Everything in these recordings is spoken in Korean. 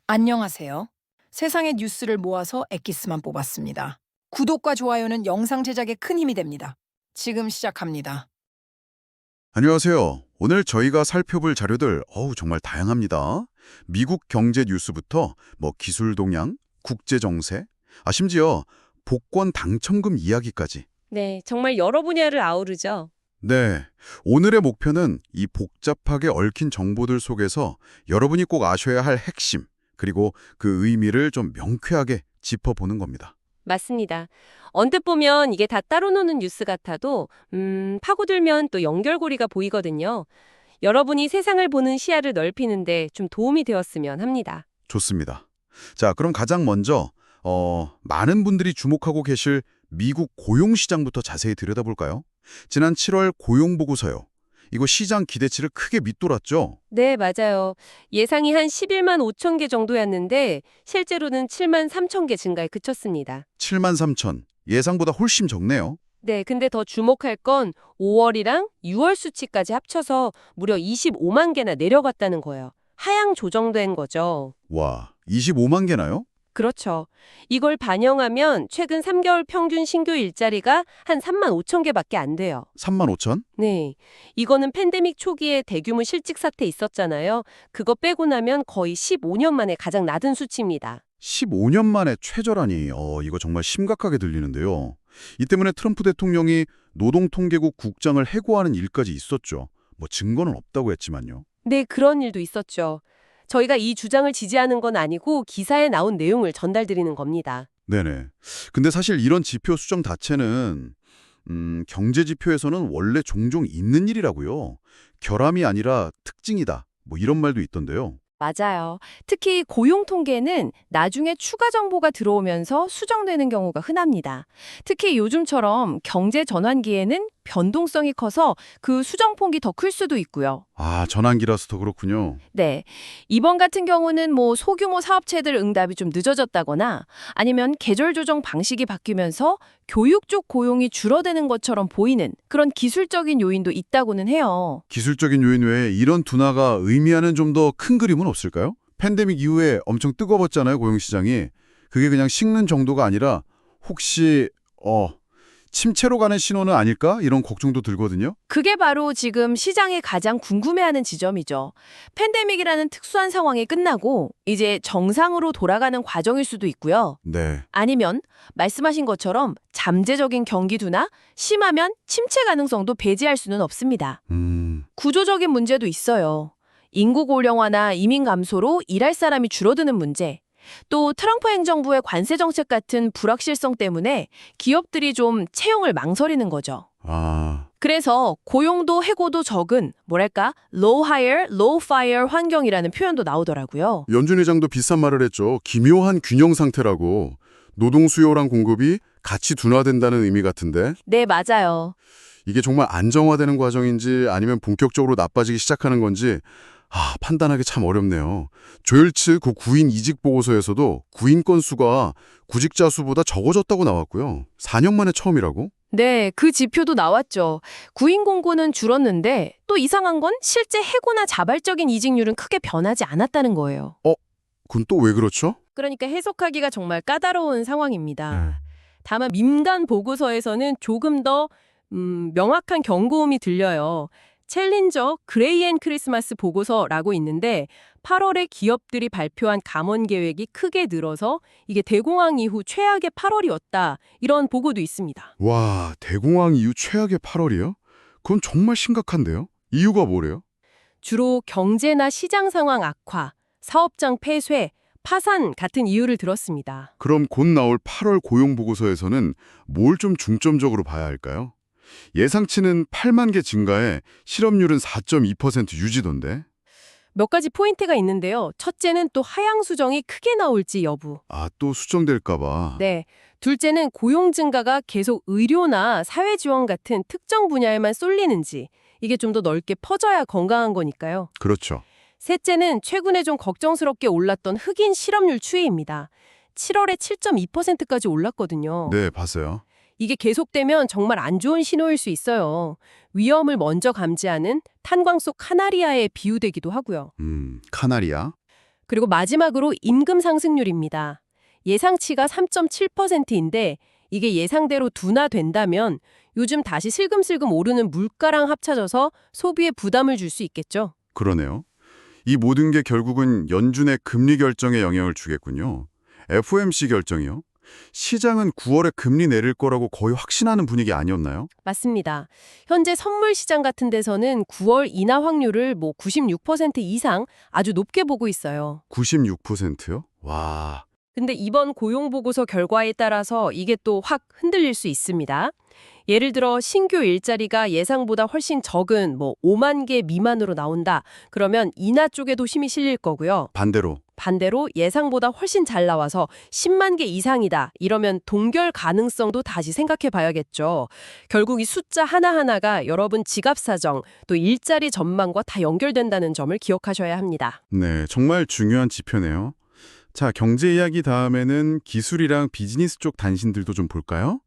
안녕하세요. 세상의 뉴스를 모아서 엑기스만 뽑았습니다. 구독과 좋아요는 영상 제작에 큰 힘이 됩니다. 지금 시작합니다. 안녕하세요. 오늘 저희가 살펴볼 자료들 정말 다양합니다. 미국 경제 뉴스부터 기술 동향, 국제 정세, 심지어 복권 당첨금 이야기까지. 네, 정말 여러 분야를 아우르죠. 네, 오늘의 목표는 이 복잡하게 얽힌 정보들 속에서 여러분이 꼭 아셔야 할 핵심, 그리고 그 의미를 좀 명쾌하게 짚어보는 겁니다. 맞습니다. 언뜻 보면 이게 다 따로 노는 뉴스 같아도 파고들면 또 연결고리가 보이거든요. 여러분이 세상을 보는 시야를 넓히는데 좀 도움이 되었으면 합니다. 좋습니다. 자, 그럼 가장 먼저 많은 분들이 주목하고 계실 미국 고용시장부터 자세히 들여다볼까요? 지난 7월 고용보고서요. 이거 시장 기대치를 크게 밑돌았죠? 네, 맞아요. 예상이 한 11만 5천 개 정도였는데 실제로는 7만 3천 개 증가에 그쳤습니다. 7만 3천. 예상보다 훨씬 적네요. 네, 근데 더 주목할 건 5월이랑 6월 수치까지 합쳐서 무려 25만 개나 내려갔다는 거예요. 하향 조정된 거죠. 와, 25만 개나요? 그렇죠. 이걸 반영하면 최근 3개월 평균 신규 일자리가 한 3만 5천 개밖에 안 돼요. 3만 5천? 네. 이거는 팬데믹 초기에 대규모 실직 사태 있었잖아요. 그거 빼고 나면 거의 15년 만에 가장 낮은 수치입니다. 15년 만에 최저라니. 이거 정말 심각하게 들리는데요. 이 때문에 트럼프 대통령이 노동통계국 국장을 해고하는 일까지 있었죠. 증거는 없다고 했지만요. 네, 그런 일도 있었죠. 저희가 이 주장을 지지하는 건 아니고 기사에 나온 내용을 전달드리는 겁니다. 네네. 근데 사실 이런 지표 수정 자체는 경제 지표에서는 원래 종종 있는 일이라고요. 결함이 아니라 특징이다. 이런 말도 있던데요. 맞아요. 특히 고용 통계는 나중에 추가 정보가 들어오면서 수정되는 경우가 흔합니다. 특히 요즘처럼 경제 전환기에는 변동성이 커서 그 수정폭이 더 클 수도 있고요. 전환기라서 더 그렇군요. 네. 이번 같은 경우는 소규모 사업체들 응답이 좀 늦어졌다거나 아니면 계절 조정 방식이 바뀌면서 교육 쪽 고용이 줄어드는 것처럼 보이는 그런 기술적인 요인도 있다고는 해요. 기술적인 요인 외에 이런 둔화가 의미하는 좀 더 큰 그림은 없을까요? 팬데믹 이후에 엄청 뜨거웠잖아요, 고용시장이. 그게 그냥 식는 정도가 아니라 혹시 침체로 가는 신호는 아닐까? 이런 걱정도 들거든요. 그게 바로 지금 시장이 가장 궁금해하는 지점이죠. 팬데믹이라는 특수한 상황이 끝나고 이제 정상으로 돌아가는 과정일 수도 있고요. 네. 아니면 말씀하신 것처럼 잠재적인 경기 둔화, 심하면 침체 가능성도 배제할 수는 없습니다. 구조적인 문제도 있어요. 인구 고령화나 이민 감소로 일할 사람이 줄어드는 문제, 또 트럼프 행정부의 관세 정책 같은 불확실성 때문에 기업들이 좀 채용을 망설이는 거죠. 그래서 고용도 해고도 적은 low hire, low fire 환경이라는 표현도 나오더라고요. 연준 회장도 비슷한 말을 했죠. 기묘한 균형 상태라고. 노동 수요랑 공급이 같이 둔화된다는 의미 같은데 네, 맞아요. 이게 정말 안정화되는 과정인지 아니면 본격적으로 나빠지기 시작하는 건지 판단하기 참 어렵네요. 조일츠 구인 이직 보고서에서도 구인 건수가 구직자 수보다 적어졌다고 나왔고요. 4년 만에 처음이라고? 네, 그 지표도 나왔죠. 구인 공고는 줄었는데 또 이상한 건 실제 해고나 자발적인 이직률은 크게 변하지 않았다는 거예요. 그건 또 왜 그렇죠? 그러니까 해석하기가 정말 까다로운 상황입니다. 다만 민간 보고서에서는 조금 더 명확한 경고음이 들려요. 챌린저 그레이 앤 크리스마스 보고서라고 있는데 8월에 기업들이 발표한 감원 계획이 크게 늘어서 이게 대공황 이후 최악의 8월이었다. 이런 보고도 있습니다. 와, 대공황 이후 최악의 8월이요? 그건 정말 심각한데요? 이유가 뭐래요? 주로 경제나 시장 상황 악화, 사업장 폐쇄, 파산 같은 이유를 들었습니다. 그럼 곧 나올 8월 고용보고서에서는 뭘 좀 중점적으로 봐야 할까요? 예상치는 8만 개 증가에 실업률은 4.2% 유지던데. 몇 가지 포인트가 있는데요. 첫째는 또 하향 수정이 크게 나올지 여부. 또 수정될까 봐. 네. 둘째는 고용 증가가 계속 의료나 사회 지원 같은 특정 분야에만 쏠리는지. 이게 좀 더 넓게 퍼져야 건강한 거니까요. 그렇죠. 셋째는 최근에 좀 걱정스럽게 올랐던 흑인 실업률 추이입니다. 7월에 7.2%까지 올랐거든요. 네, 봤어요. 이게 계속되면 정말 안 좋은 신호일 수 있어요. 위험을 먼저 감지하는 탄광 속 카나리아에 비유되기도 하고요. 카나리아? 그리고 마지막으로 임금 상승률입니다. 예상치가 3.7%인데 이게 예상대로 둔화된다면 요즘 다시 슬금슬금 오르는 물가랑 합쳐져서 소비에 부담을 줄 수 있겠죠. 그러네요. 이 모든 게 결국은 연준의 금리 결정에 영향을 주겠군요. FOMC 결정이요? 시장은 9월에 금리 내릴 거라고 거의 확신하는 분위기 아니었나요? 맞습니다. 현재 선물 시장 같은 데서는 9월 인하 확률을 96% 이상 아주 높게 보고 있어요. 96%요? 와, 근데 이번 고용 보고서 결과에 따라서 이게 또 확 흔들릴 수 있습니다. 예를 들어 신규 일자리가 예상보다 훨씬 적은 5만 개 미만으로 나온다. 그러면 인하 쪽에도 힘이 실릴 거고요. 반대로 예상보다 훨씬 잘 나와서 10만 개 이상이다. 이러면 동결 가능성도 다시 생각해 봐야겠죠. 결국 이 숫자 하나하나가 여러분 지갑 사정, 또 일자리 전망과 다 연결된다는 점을 기억하셔야 합니다. 네, 정말 중요한 지표네요. 자, 경제 이야기 다음에는 기술이랑 비즈니스 쪽 단신들도 좀 볼까요?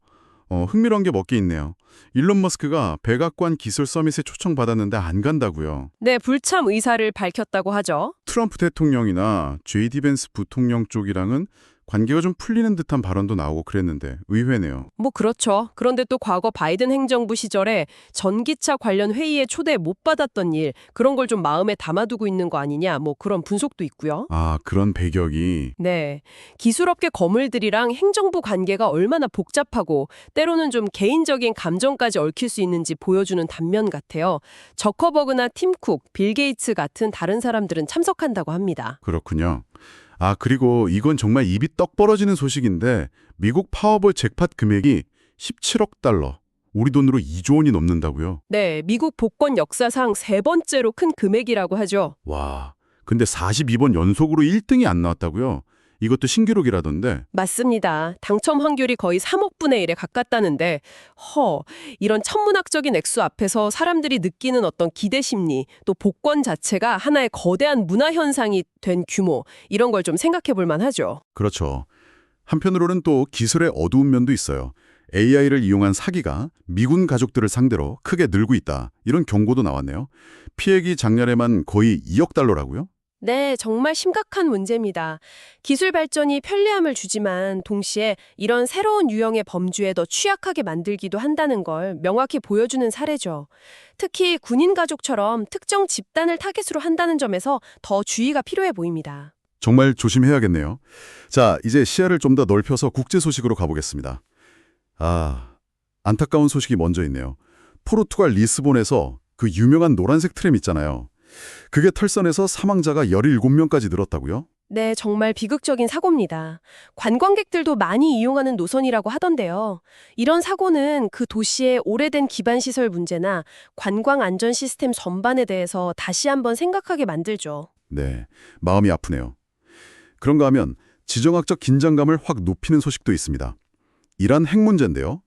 흥미로운 게 몇 개 있네요. 일론 머스크가 백악관 기술 서밋에 초청받았는데 안 간다고요. 네, 불참 의사를 밝혔다고 하죠. 트럼프 대통령이나 J.D. 벤스 부통령 쪽이랑은 관계가 좀 풀리는 듯한 발언도 나오고 그랬는데 의외네요. 그렇죠. 그런데 또 과거 바이든 행정부 시절에 전기차 관련 회의에 초대 못 받았던 일, 그런 걸 좀 마음에 담아두고 있는 거 아니냐, 그런 분석도 있고요. 아, 그런 배격이. 네. 기술업계 거물들이랑 행정부 관계가 얼마나 복잡하고 때로는 좀 개인적인 감정까지 얽힐 수 있는지 보여주는 단면 같아요. 저커버그나 팀 쿡, 빌 게이츠 같은 다른 사람들은 참석한다고 합니다. 그렇군요. 아, 그리고 이건 정말 입이 떡 벌어지는 소식인데 미국 파워볼 잭팟 금액이 17억 달러, 우리 돈으로 2조 원이 넘는다고요? 네, 미국 복권 역사상 세 번째로 큰 금액이라고 하죠. 와, 근데 42번 연속으로 1등이 안 나왔다고요? 이것도 신기록이라던데. 맞습니다. 당첨 확률이 거의 3억 분의 1에 가깝다는데 이런 천문학적인 액수 앞에서 사람들이 느끼는 어떤 기대 심리, 또 복권 자체가 하나의 거대한 문화 현상이 된 규모, 이런 걸 좀 생각해 볼 만하죠. 그렇죠. 한편으로는 또 기술의 어두운 면도 있어요. AI를 이용한 사기가 미군 가족들을 상대로 크게 늘고 있다. 이런 경고도 나왔네요. 피해액이 작년에만 거의 2억 달러라고요? 네, 정말 심각한 문제입니다. 기술 발전이 편리함을 주지만 동시에 이런 새로운 유형의 범주에 더 취약하게 만들기도 한다는 걸 명확히 보여주는 사례죠. 특히 군인 가족처럼 특정 집단을 타깃으로 한다는 점에서 더 주의가 필요해 보입니다. 정말 조심해야겠네요. 자, 이제 시야를 좀 더 넓혀서 국제 소식으로 가보겠습니다. 아, 안타까운 소식이 먼저 있네요. 포르투갈 리스본에서 그 유명한 노란색 트램 있잖아요. 그게 털선에서 사망자가 17명까지 늘었다고요? 네, 정말 비극적인 사고입니다. 관광객들도 많이 이용하는 노선이라고 하던데요. 이런 사고는 그 도시의 오래된 기반시설 문제나 관광 안전 시스템 전반에 대해서 다시 한번 생각하게 만들죠. 네, 마음이 아프네요. 그런가 하면 지정학적 긴장감을 확 높이는 소식도 있습니다. 이란 핵 문제인데요.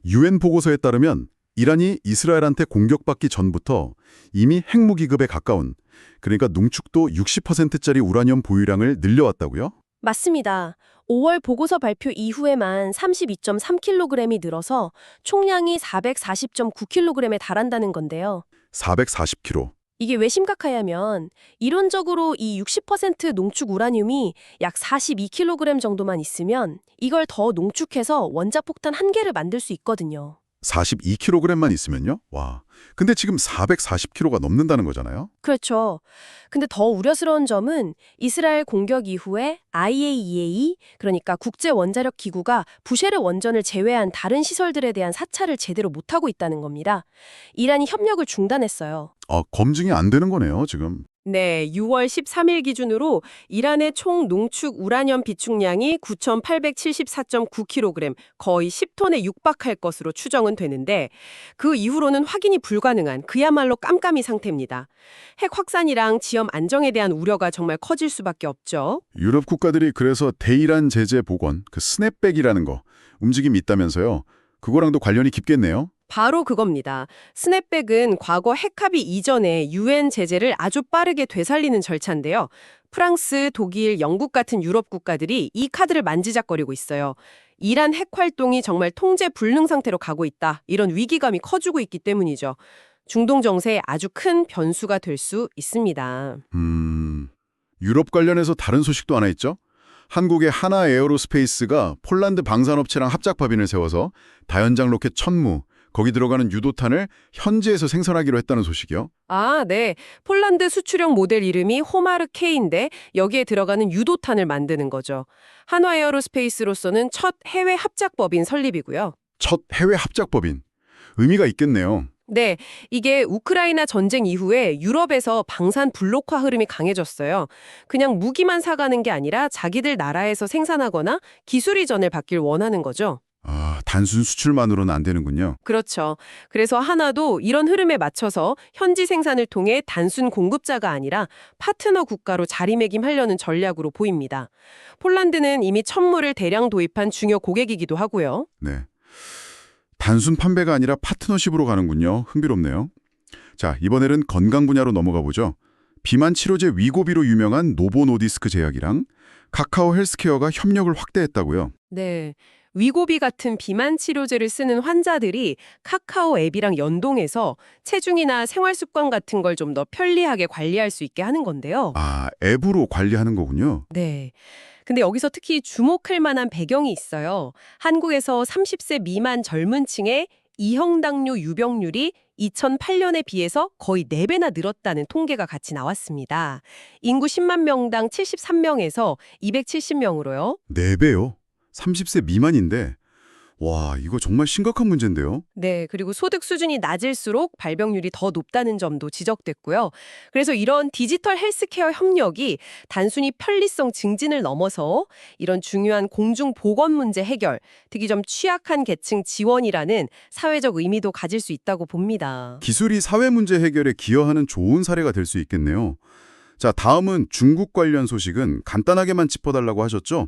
UN 보고서에 따르면 이란이 이스라엘한테 공격받기 전부터 이미 핵무기급에 가까운, 그러니까 농축도 60%짜리 우라늄 보유량을 늘려왔다고요? 맞습니다. 5월 보고서 발표 이후에만 32.3kg이 늘어서 총량이 440.9kg에 달한다는 건데요. 440kg. 이게 왜 심각하냐면 이론적으로 이 60% 농축 우라늄이 약 42kg 정도만 있으면 이걸 더 농축해서 원자폭탄 한 개를 만들 수 있거든요. 42kg만 있으면요? 와, 근데 지금 440kg가 넘는다는 거잖아요? 그렇죠. 근데 더 우려스러운 점은 이스라엘 공격 이후에 IAEA, 그러니까 국제원자력기구가 부쉐르 원전을 제외한 다른 시설들에 대한 사찰을 제대로 못하고 있다는 겁니다. 이란이 협력을 중단했어요. 검증이 안 되는 거네요, 지금. 네, 6월 13일 기준으로 이란의 총 농축 우라늄 비축량이 9,874.9kg, 거의 10톤에 육박할 것으로 추정은 되는데 그 이후로는 확인이 불가능한 그야말로 깜깜이 상태입니다. 핵 확산이랑 지역 안정에 대한 우려가 정말 커질 수밖에 없죠. 유럽 국가들이 그래서 대이란 제재 복원, 그 스냅백이라는 거, 움직임이 있다면서요. 그거랑도 관련이 깊겠네요. 바로 그겁니다. 스냅백은 과거 핵합의 이전에 UN 제재를 아주 빠르게 되살리는 절차인데요. 프랑스, 독일, 영국 같은 유럽 국가들이 이 카드를 만지작거리고 있어요. 이란 핵 활동이 정말 통제 불능 상태로 가고 있다. 이런 위기감이 커지고 있기 때문이죠. 중동 정세에 아주 큰 변수가 될 수 있습니다. 유럽 관련해서 다른 소식도 하나 있죠? 한국의 하나 에어로스페이스가 폴란드 방산업체랑 합작 법인을 세워서 다연장 로켓 천무, 거기 들어가는 유도탄을 현지에서 생산하기로 했다는 소식이요. 아, 네. 폴란드 수출형 모델 이름이 호마르 K인데 여기에 들어가는 유도탄을 만드는 거죠. 한화에어로스페이스로서는 첫 해외 합작법인 설립이고요. 첫 해외 합작 법인. 의미가 있겠네요. 네, 이게 우크라이나 전쟁 이후에 유럽에서 방산 블록화 흐름이 강해졌어요. 그냥 무기만 사가는 게 아니라 자기들 나라에서 생산하거나 기술 이전을 받길 원하는 거죠. 아, 단순 수출만으로는 안 되는군요. 그렇죠. 그래서 하나도 이런 흐름에 맞춰서 현지 생산을 통해 단순 공급자가 아니라 파트너 국가로 자리매김하려는 전략으로 보입니다. 폴란드는 이미 천무를 대량 도입한 중요 고객이기도 하고요. 네. 단순 판매가 아니라 파트너십으로 가는군요. 흥미롭네요. 자, 이번에는 건강 분야로 넘어가 보죠. 비만 치료제 위고비로 유명한 노보노디스크 제약이랑 카카오 헬스케어가 협력을 확대했다고요. 네. 위고비 같은 비만 치료제를 쓰는 환자들이 카카오 앱이랑 연동해서 체중이나 생활 습관 같은 걸 좀 더 편리하게 관리할 수 있게 하는 건데요. 아, 앱으로 관리하는 거군요. 네. 근데 여기서 특히 주목할 만한 배경이 있어요. 한국에서 30세 미만 젊은 층의 이형당뇨 유병률이 2008년에 비해서 거의 4배나 늘었다는 통계가 같이 나왔습니다. 인구 10만 명당 73명에서 270명으로요. 4배요? 30세 미만인데. 와, 이거 정말 심각한 문제인데요. 네, 그리고 소득 수준이 낮을수록 발병률이 더 높다는 점도 지적됐고요. 그래서 이런 디지털 헬스케어 협력이 단순히 편리성 증진을 넘어서 이런 중요한 공중 보건 문제 해결, 특히 좀 취약한 계층 지원이라는 사회적 의미도 가질 수 있다고 봅니다. 기술이 사회 문제 해결에 기여하는 좋은 사례가 될 수 있겠네요. 자, 다음은 중국 관련 소식은 간단하게만 짚어달라고 하셨죠?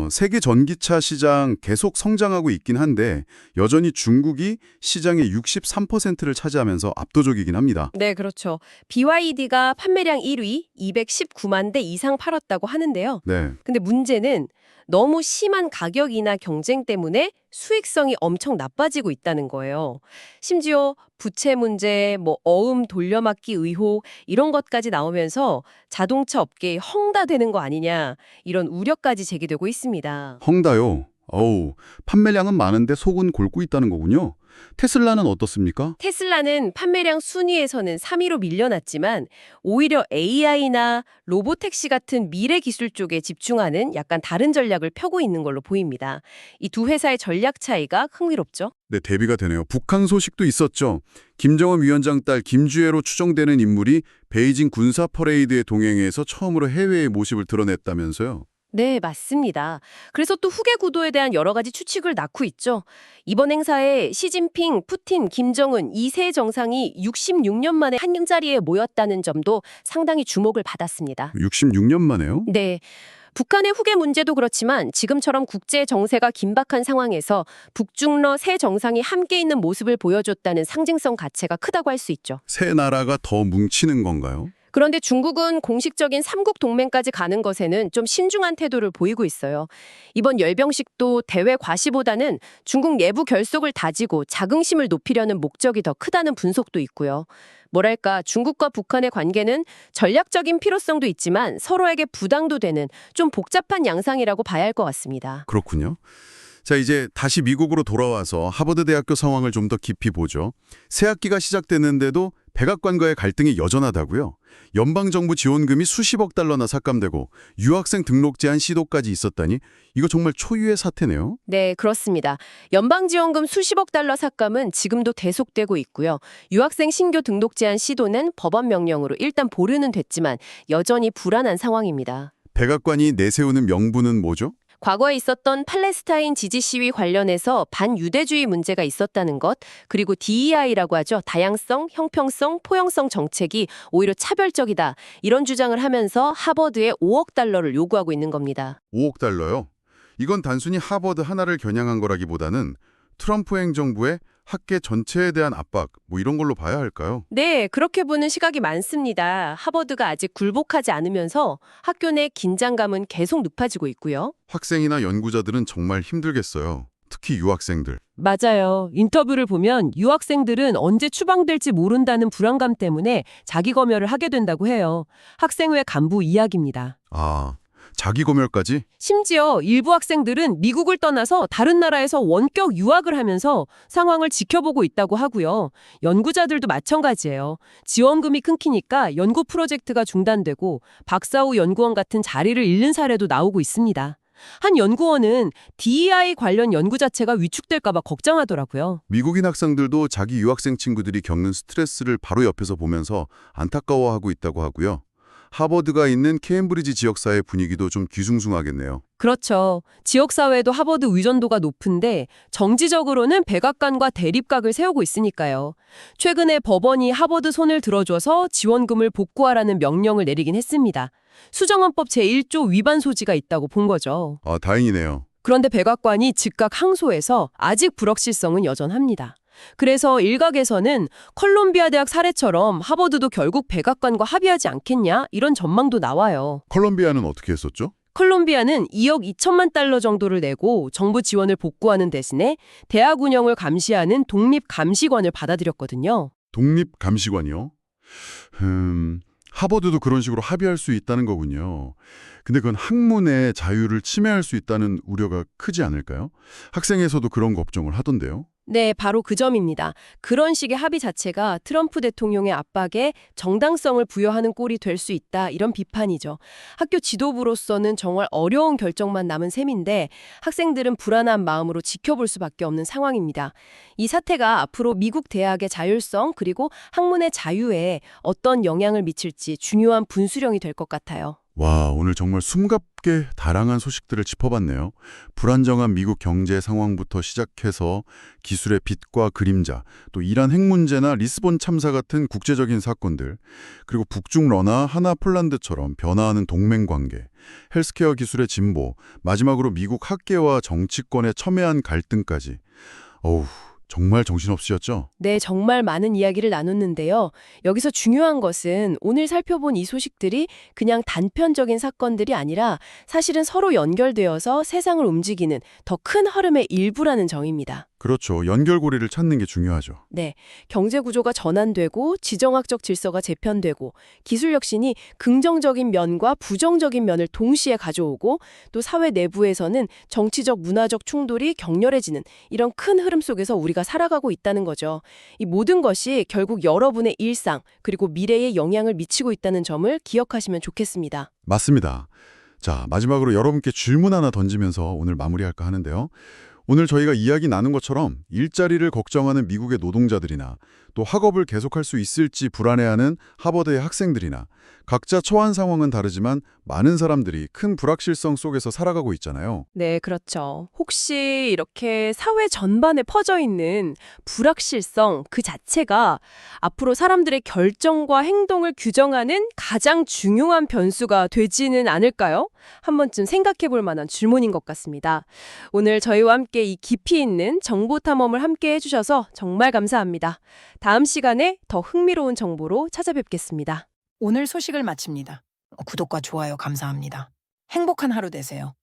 세계 전기차 시장 계속 성장하고 있긴 한데 여전히 중국이 시장의 63%를 차지하면서 압도적이긴 합니다. 네, 그렇죠. BYD가 판매량 1위, 219만 대 이상 팔았다고 하는데요. 네. 근데 문제는 너무 심한 가격이나 경쟁 때문에 수익성이 엄청 나빠지고 있다는 거예요. 심지어 부채 문제, 어음 돌려막기 의혹 이런 것까지 나오면서 자동차 업계에 헝다되는 거 아니냐 이런 우려까지 제기되고 있습니다. 헝다요. 어우, 판매량은 많은데 속은 골고 있다는 거군요. 테슬라는 어떻습니까? 테슬라는 판매량 순위에서는 3위로 밀려났지만 오히려 AI나 로보택시 같은 미래 기술 쪽에 집중하는 약간 다른 전략을 펴고 있는 걸로 보입니다. 이 두 회사의 전략 차이가 흥미롭죠? 네, 대비가 되네요. 북한 소식도 있었죠. 김정은 위원장 딸 김주애로 추정되는 인물이 베이징 군사 퍼레이드에 동행해서 처음으로 해외의 모습을 드러냈다면서요. 네, 맞습니다. 그래서 또 후계 구도에 대한 여러 가지 추측을 낳고 있죠. 이번 행사에 시진핑, 푸틴, 김정은 이 세 정상이 66년 만에 한 자리에 모였다는 점도 상당히 주목을 받았습니다. 66년 만에요? 네. 북한의 후계 문제도 그렇지만 지금처럼 국제 정세가 긴박한 상황에서 북중러 세 정상이 함께 있는 모습을 보여줬다는 상징성 가치가 크다고 할 수 있죠. 세 나라가 더 뭉치는 건가요? 그런데 중국은 공식적인 삼국 동맹까지 가는 것에는 좀 신중한 태도를 보이고 있어요. 이번 열병식도 대외 과시보다는 중국 내부 결속을 다지고 자긍심을 높이려는 목적이 더 크다는 분석도 있고요. 뭐랄까, 중국과 북한의 관계는 전략적인 필요성도 있지만 서로에게 부담도 되는 좀 복잡한 양상이라고 봐야 할 것 같습니다. 그렇군요. 자, 이제 다시 미국으로 돌아와서 하버드 대학교 상황을 좀 더 깊이 보죠. 새 학기가 시작됐는데도 백악관과의 갈등이 여전하다고요. 연방정부 지원금이 수십억 달러나 삭감되고 유학생 등록 제한 시도까지 있었다니 이거 정말 초유의 사태네요. 네, 그렇습니다. 연방지원금 수십억 달러 삭감은 지금도 계속되고 있고요. 유학생 신규 등록 제한 시도는 법원 명령으로 일단 보류는 됐지만 여전히 불안한 상황입니다. 백악관이 내세우는 명분은 뭐죠? 과거에 있었던 팔레스타인 지지 시위 관련해서 반유대주의 문제가 있었다는 것, 그리고 DEI라고 하죠. 다양성, 형평성, 포용성 정책이 오히려 차별적이다. 이런 주장을 하면서 하버드에 5억 달러를 요구하고 있는 겁니다. 5억 달러요? 이건 단순히 하버드 하나를 겨냥한 거라기보다는 트럼프 행정부의 학계 전체에 대한 압박, 이런 걸로 봐야 할까요? 네, 그렇게 보는 시각이 많습니다. 하버드가 아직 굴복하지 않으면서 학교 내 긴장감은 계속 높아지고 있고요. 학생이나 연구자들은 정말 힘들겠어요. 특히 유학생들. 맞아요. 인터뷰를 보면 유학생들은 언제 추방될지 모른다는 불안감 때문에 자기 검열을 하게 된다고 해요. 학생회 간부 이야기입니다. 아, 자기 검열까지? 심지어 일부 학생들은 미국을 떠나서 다른 나라에서 원격 유학을 하면서 상황을 지켜보고 있다고 하고요. 연구자들도 마찬가지예요. 지원금이 끊기니까 연구 프로젝트가 중단되고 박사 후 연구원 같은 자리를 잃는 사례도 나오고 있습니다. 한 연구원은 DEI 관련 연구 자체가 위축될까 봐 걱정하더라고요. 미국인 학생들도 자기 유학생 친구들이 겪는 스트레스를 바로 옆에서 보면서 안타까워하고 있다고 하고요. 하버드가 있는 케임브리지 지역사회 분위기도 좀 뒤숭숭하겠네요. 그렇죠. 지역사회도 하버드 의존도가 높은데 정치적으로는 백악관과 대립각을 세우고 있으니까요. 최근에 법원이 하버드 손을 들어줘서 지원금을 복구하라는 명령을 내리긴 했습니다. 수정헌법 제1조 위반 소지가 있다고 본 거죠. 아, 다행이네요. 그런데 백악관이 즉각 항소해서 아직 불확실성은 여전합니다. 그래서 일각에서는 컬럼비아 대학 사례처럼 하버드도 결국 백악관과 합의하지 않겠냐 이런 전망도 나와요. 컬럼비아는 어떻게 했었죠? 컬럼비아는 2억 2천만 달러 정도를 내고 정부 지원을 복구하는 대신에 대학 운영을 감시하는 독립감시관을 받아들였거든요. 독립감시관이요? 하버드도 그런 식으로 합의할 수 있다는 거군요. 근데 그건 학문의 자유를 침해할 수 있다는 우려가 크지 않을까요? 학생에서도 그런 걱정을 하던데요. 네, 바로 그 점입니다. 그런 식의 합의 자체가 트럼프 대통령의 압박에 정당성을 부여하는 꼴이 될 수 있다, 이런 비판이죠. 학교 지도부로서는 정말 어려운 결정만 남은 셈인데 학생들은 불안한 마음으로 지켜볼 수밖에 없는 상황입니다. 이 사태가 앞으로 미국 대학의 자율성 그리고 학문의 자유에 어떤 영향을 미칠지 중요한 분수령이 될 것 같아요. 와, 오늘 정말 숨갑게 다양한 소식들을 짚어봤네요. 불안정한 미국 경제 상황부터 시작해서 기술의 빛과 그림자, 또 이란 핵 문제나 리스본 참사 같은 국제적인 사건들, 그리고 북중 러나 하나 폴란드처럼 변화하는 동맹 관계, 헬스케어 기술의 진보, 마지막으로 미국 학계와 정치권의 첨예한 갈등까지. 어우, 정말 정신없으셨죠? 네, 정말 많은 이야기를 나눴는데요. 여기서 중요한 것은 오늘 살펴본 이 소식들이 그냥 단편적인 사건들이 아니라 사실은 서로 연결되어서 세상을 움직이는 더 큰 흐름의 일부라는 점입니다. 그렇죠. 연결고리를 찾는 게 중요하죠. 네, 경제 구조가 전환되고 지정학적 질서가 재편되고 기술 혁신이 긍정적인 면과 부정적인 면을 동시에 가져오고 또 사회 내부에서는 정치적 문화적 충돌이 격렬해지는 이런 큰 흐름 속에서 우리가 살아가고 있다는 거죠. 이 모든 것이 결국 여러분의 일상 그리고 미래에 영향을 미치고 있다는 점을 기억하시면 좋겠습니다. 맞습니다. 자, 마지막으로 여러분께 질문 하나 던지면서 오늘 마무리할까 하는데요. 오늘 저희가 이야기 나눈 것처럼 일자리를 걱정하는 미국의 노동자들이나 또 학업을 계속할 수 있을지 불안해하는 하버드의 학생들이나 각자 처한 상황은 다르지만 많은 사람들이 큰 불확실성 속에서 살아가고 있잖아요. 네, 그렇죠. 혹시 이렇게 사회 전반에 퍼져 있는 불확실성 그 자체가 앞으로 사람들의 결정과 행동을 규정하는 가장 중요한 변수가 되지는 않을까요? 한 번쯤 생각해 볼 만한 질문인 것 같습니다. 오늘 저희와 함께 이 깊이 있는 정보 탐험을 함께 해주셔서 정말 감사합니다. 다음 시간에 더 흥미로운 정보로 찾아뵙겠습니다. 오늘 소식을 마칩니다. 구독과 좋아요 감사합니다. 행복한 하루 되세요.